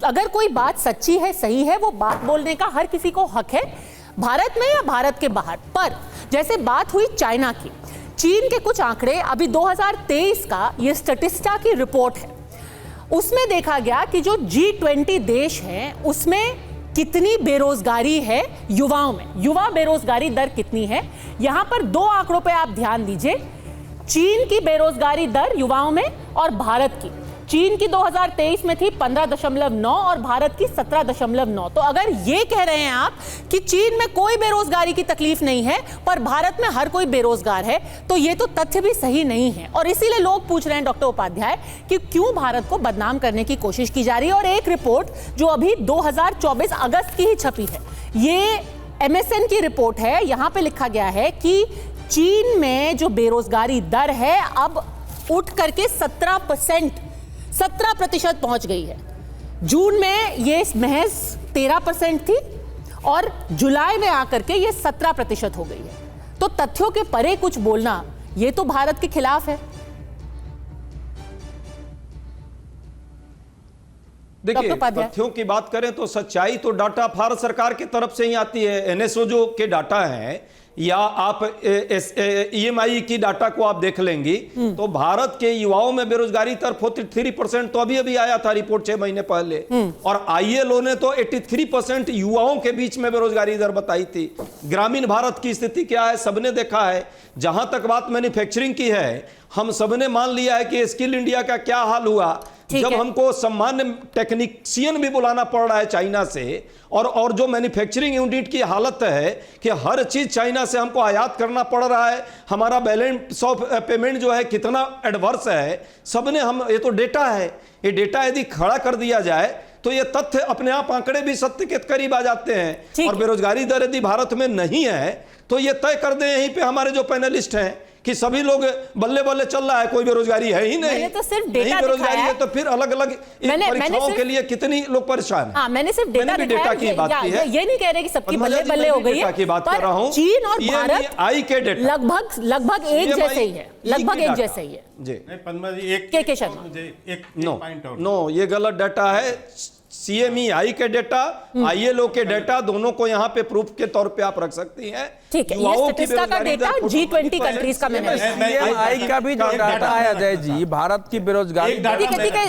अगर कोई बात सच्ची है, सही है, वो बात बोलने का हर किसी को हक है, भारत में या भारत के बाहर। पर जैसे बात हुई चाइना की, चीन के कुछ आंकड़े, अभी 2023 का ये स्टैटिस्टा की रिपोर्ट है, उसमें देखा गया कि जो G20 देश हैं उसमें कितनी बेरोजगारी है युवाओं में, युवा बेरोजगारी दर कितनी है। यहां पर दो आंकड़ों पे आप ध्यान दीजिए, चीन की बेरोजगारी दर युवाओं में और भारत की। चीन की 2023 में थी 15.9 और भारत की 17.9। तो अगर ये कह रहे हैं आप कि चीन में कोई बेरोजगारी की तकलीफ नहीं है पर भारत में हर कोई बेरोजगार है, तो ये तो तथ्य भी सही नहीं है। और इसीलिए लोग पूछ रहे हैं डॉक्टर उपाध्याय कि क्यों भारत को बदनाम करने की कोशिश की जा रही है। और एक रिपोर्ट जो अभी 2024 अगस्त की ही छपी है, ये MSN की रिपोर्ट है, यहां पे लिखा गया है कि चीन में जो बेरोजगारी दर है अब उठ करके 17% पहुंच गई है। जून में ये महज 13% थी और जुलाई में आकर के ये 17% हो गई है। तो तथ्यों के परे कुछ बोलना, ये तो भारत के खिलाफ है। देखिए, तथ्यों की बात करें तो सच्चाई तो डाटा भारत सरकार की तरफ से ही आती है। NSO के डाटा हैं या आप EMI की डाटा को आप देख लेंगी तो भारत के युवाओं में बेरोजगारी दर 43% तो अभी अभी आया था रिपोर्ट 6 महीने पहले, और ILO ने तो 83% युवाओं के बीच में बेरोजगारी दर बताई थी। ग्रामीण भारत की स्थिति क्या है सबने देखा है। जहां तक बात मैन्युफैक्चरिंग की है, हम सबने मान लिया है कि स्किल इंडिया का क्या हाल हुआ जब हमको सामान्य टेक्नीशियन भी बुलाना पड़ रहा है चाइना से, और जो मैन्युफैक्चरिंग यूनिट की हालत है कि हर चीज चाइना से हमको आयात करना पड़ रहा है। हमारा बैलेंस ऑफ पेमेंट जो है कितना एडवर्स है, सबने हम, ये तो डेटा है, ये डेटा यदि खड़ा कर दिया जाए तो ये तथ्य अपने आप आंकड़े भी सत्य के करीब आ जाते हैं। और बेरोजगारी दर यदि भारत में नहीं है तो ये तय कर दें यहीं पे हमारे जो पैनलिस्ट हैं कि सभी लोग बल्ले बल्ले चल रहा है, कोई बेरोजगारी है ही नहीं। मैंने तो सिर्फ डेटा बेरोजगारी है तो फिर अलग अलग परीक्षाओं के लिए कितनी लोग परेशान हैं। मैंने सिर्फ डेटा की बात की है, ये नहीं कह रहे कि सबकी बल्ले बल्ले हो गई है। की बात कर रहा हूं, चीन और भारत आई के डेटा लगभग एक जैसे ही है, लगभग एक जैसे ही है जी। पद्मा जी, एक नो, ये गलत डाटा है। CMEI के डेटा, ILO के डेटा, दोनों को यहाँ पे प्रूफ के तौर पे आप रख सकती हैं। ठीक है, ये स्टैटिस्टिका का डेटा G20 कंट्रीज का मैंने CMI का भी जो डाटा है अजय जी, भारत की बेरोजगारी ठीक है,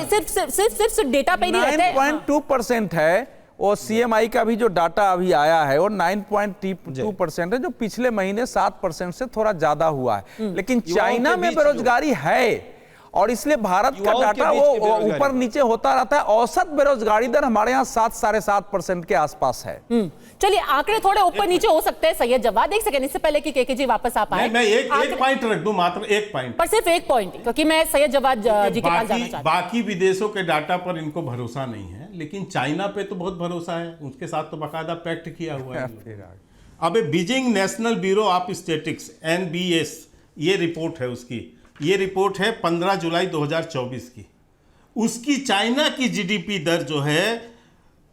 सिर्फ डेटा पे नहीं रहते, 9.2% है। और CMI का भी जो डाटा अभी आया है वो 9.2% है, जो पिछले महीने 7% से थोड़ा ज्यादा हुआ है। लेकिन चाइना में बेरोजगारी है और इसलिए भारत का डाटा वो ऊपर नीचे होता रहता है। औसत बेरोजगारी दर हमारे यहाँ 7-7.5% के आसपास है। चलिए, आंकड़े थोड़े ऊपर नीचे हो सकते हैं। सैयद जवाद, एक सेकंड, इससे पहले कि केके जी वापस आ पाए, मैं एक पॉइंट रख दूं, मात्र एक पॉइंट, पर सिर्फ एक पॉइंट, क्योंकि मैं सैयद जवाद जी के पास जाना चाहता हूं। बाकी विदेशों के डाटा पर इनको भरोसा नहीं है, लेकिन चाइना पे तो बहुत भरोसा है, उसके साथ तो बाकायदा पैक्ट किया हुआ है। अब Beijing national bureau of statistics NBS, ये रिपोर्ट है उसकी, ये रिपोर्ट है 15 जुलाई 2024 की। उसकी चाइना की GDP दर जो है,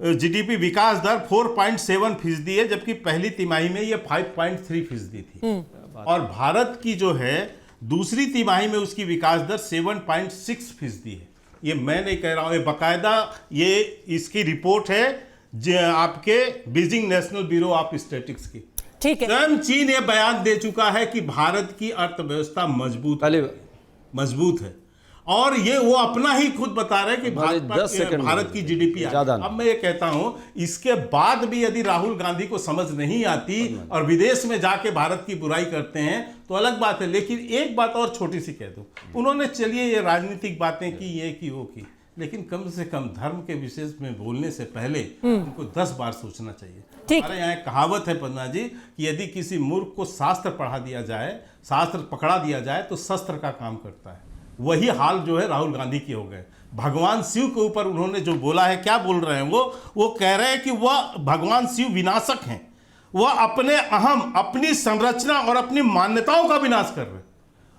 GDP विकास दर 4.7% है, जबकि पहली तिमाही में ये 5.3% थी। और भारत की जो है दूसरी तिमाही में उसकी विकास दर 7.6% है। ये मैं नहीं कह रहा हूं, ये बाकायदा ये इसकी रिपोर्ट है आपके Beijing national bureau of statistics की। स्वयं चीन ये बयान दे चुका है कि भारत की अर्थव्यवस्था मजबूत है, और ये वो अपना ही खुद बता रहे हैं कि भारत की GDP। अब मैं ये कहता हूं, इसके बाद भी यदि राहुल गांधी को समझ नहीं आती और विदेश में जाके भारत की बुराई करते हैं तो अलग बात है। लेकिन एक बात और छोटी सी कह दूं, उन्होंने चलिए ये राजनीतिक बातें की, ये की वो की, लेकिन कम से कम धर्म के विषय में बोलने से पहले उनको 10 बार सोचना चाहिए। हमारे यहाँ कहावत है पन्ना जी कि यदि किसी मूर्ख को शास्त्र पढ़ा दिया जाए, शास्त्र पकड़ा दिया जाए तो शस्त्र का काम करता है। वही हाल जो है राहुल गांधी के हो गए। भगवान शिव के ऊपर उन्होंने जो बोला है, क्या बोल रहे हैं वो कह रहे हैं कि वह भगवान शिव विनाशक हैं, वह अपने अहम, अपनी संरचना और अपनी मान्यताओं का विनाश कर रहे हैं।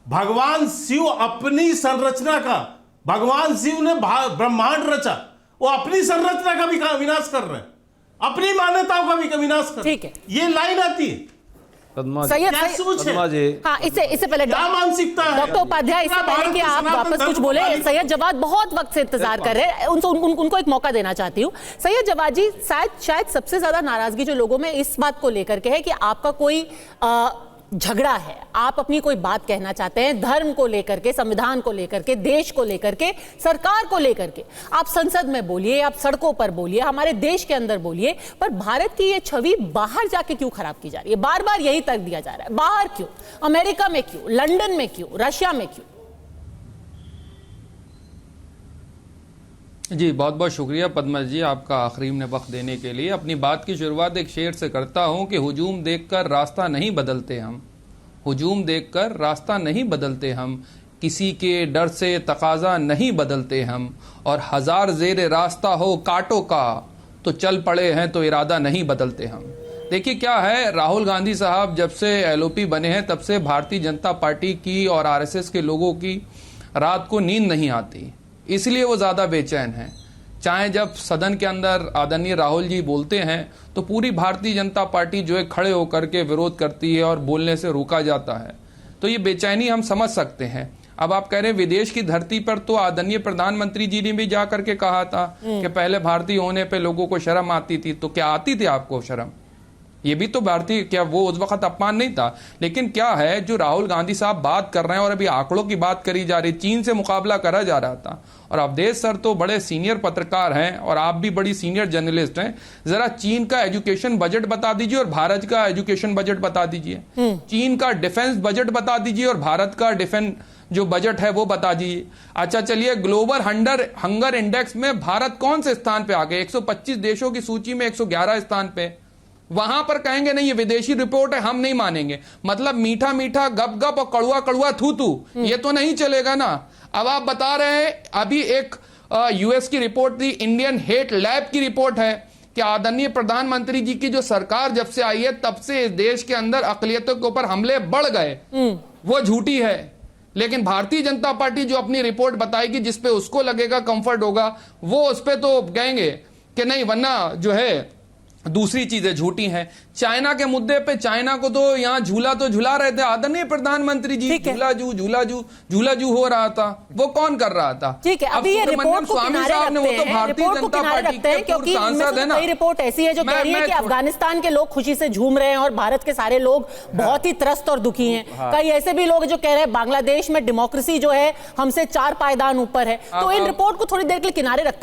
भगवान शिव अपनी संरचना का, भगवान शिव ने ब्रह्मांड रचा, वो अपनी संरचना का भी विनाश कर रहे हैं, अपनी मान्यताओं का भी विनाश कर रहे हैं। ये लाइन आती है। सैयद क्या सोच है? पद्मा जी, हाँ, इससे पहले क्या मानसिकता है? डॉक्टर उपाध्याय, इससे पहले कि आप वापस कुछ बोले, सैयद जवाद बहुत वक्त से इंतजार कर रहे हैं, उनको एक मौका देना चाहती हूँ। सैयद जवाद जी, शायद सबसे ज्यादा नाराजगी जो लोगों में इस बात को लेकर के है कि आपका कोई झगड़ा है, आप अपनी कोई बात कहना चाहते हैं धर्म को लेकर के, संविधान को लेकर के, देश को लेकर के, सरकार को लेकर के। आप संसद में बोलिए, आप सड़कों पर बोलिए, हमारे देश के अंदर बोलिए, पर भारत की ये छवि बाहर जाके क्यों खराब की जा रही है? बार बार यही तर्क दिया जा रहा है। बाहर क्यों? अमेरिका में क्यों? लंदन में क्यों? रशिया में क्यों? जी बहुत बहुत शुक्रिया पद्मा जी आपका आखिरी में वक्त देने के लिए। अपनी बात की शुरुआत एक शेर से करता हूं कि हुजूम देखकर रास्ता नहीं बदलते हम, हुजूम देखकर रास्ता नहीं बदलते हम, किसी के डर से तकाजा नहीं बदलते हम, और हजार जेर रास्ता हो कांटों का तो चल पड़े हैं तो इरादा नहीं बदलते हम। देखिए क्या है, राहुल गांधी साहब जब से एलओपी बने हैं तब से भारतीय जनता पार्टी की और आरएसएस के लोगों की रात को नींद नहीं आती, इसलिए वो ज्यादा बेचैन हैं। चाहे जब सदन के अंदर आदरणीय राहुल जी बोलते हैं तो पूरी भारतीय जनता पार्टी जो है खड़े होकर के विरोध करती है और बोलने से रोका जाता है, तो ये बेचैनी हम समझ सकते हैं। अब आप कह रहे हैं विदेश की धरती पर, तो आदरणीय प्रधानमंत्री जी ने भी जा करके कहा था कि पहले भारतीय होने पे लोगों को शर्म आती थी, तो क्या आती थी आपको शर्म? ये भी तो भारतीय, क्या वो उस वक्त अपमान नहीं था? लेकिन क्या है, जो राहुल गांधी साहब बात कर रहे हैं और अभी आंकड़ों की बात करी जा रही, चीन से मुकाबला करा जा रहा था, और अवधेश सर तो बड़े सीनियर पत्रकार हैं और आप भी बड़ी सीनियर जर्नलिस्ट हैं, जरा चीन का एजुकेशन बजट बता दीजिए और भारत का एजुकेशन बजट बता दीजिए, चीन का डिफेंस बजट बता दीजिए और भारत का डिफेंस जो बजट है वो बता दीजिए। अच्छा चलिए, ग्लोबल हंगर इंडेक्स में भारत कौन से स्थान पे आ गए? 125 देशों की सूची में 111 स्थान पे। वहां पर कहेंगे नहीं ये विदेशी रिपोर्ट है, हम नहीं मानेंगे। मतलब मीठा मीठा गप गप और कड़ुआ कड़ुआ थू थू, ये तो नहीं चलेगा ना। अब आप बता रहे हैं, अभी एक यूएस की रिपोर्ट थी, इंडियन हेट लैब की रिपोर्ट है कि आदरणीय प्रधानमंत्री जी की जो सरकार जब से आई है तब से इस देश के अंदर अकलियतों के ऊपर हमले बढ़ गए, वो झूठी है। लेकिन भारतीय जनता पार्टी जो अपनी रिपोर्ट बताएगी जिसपे उसको लगेगा कंफर्ट होगा, वो उस पे तो कहेंगे कि नहीं, वरना जो है दूसरी चीजें झूठी हैं। चाइना के मुद्दे पे चाइना को तो यहाँ झूला तो झूला रहे थे आदरणीय प्रधानमंत्री जी, झूलाजू हो रहा था, वो कौन कर रहा था? ठीक है, अभी ये रिपोर्ट को किनारे रखते हैं क्योंकि कई रिपोर्ट ऐसी है जो कह रही है कि अफगानिस्तान के लोग खुशी से झूम रहे हैं और भारत के सारे लोग बहुत ही त्रस्त और दुखी हैं। कई ऐसे भी लोग जो कह रहे हैं बांग्लादेश में डेमोक्रेसी जो है हमसे 4 पायदान ऊपर है। तो इन रिपोर्ट को थोड़ी देर के लिए किनारे रखते हैं।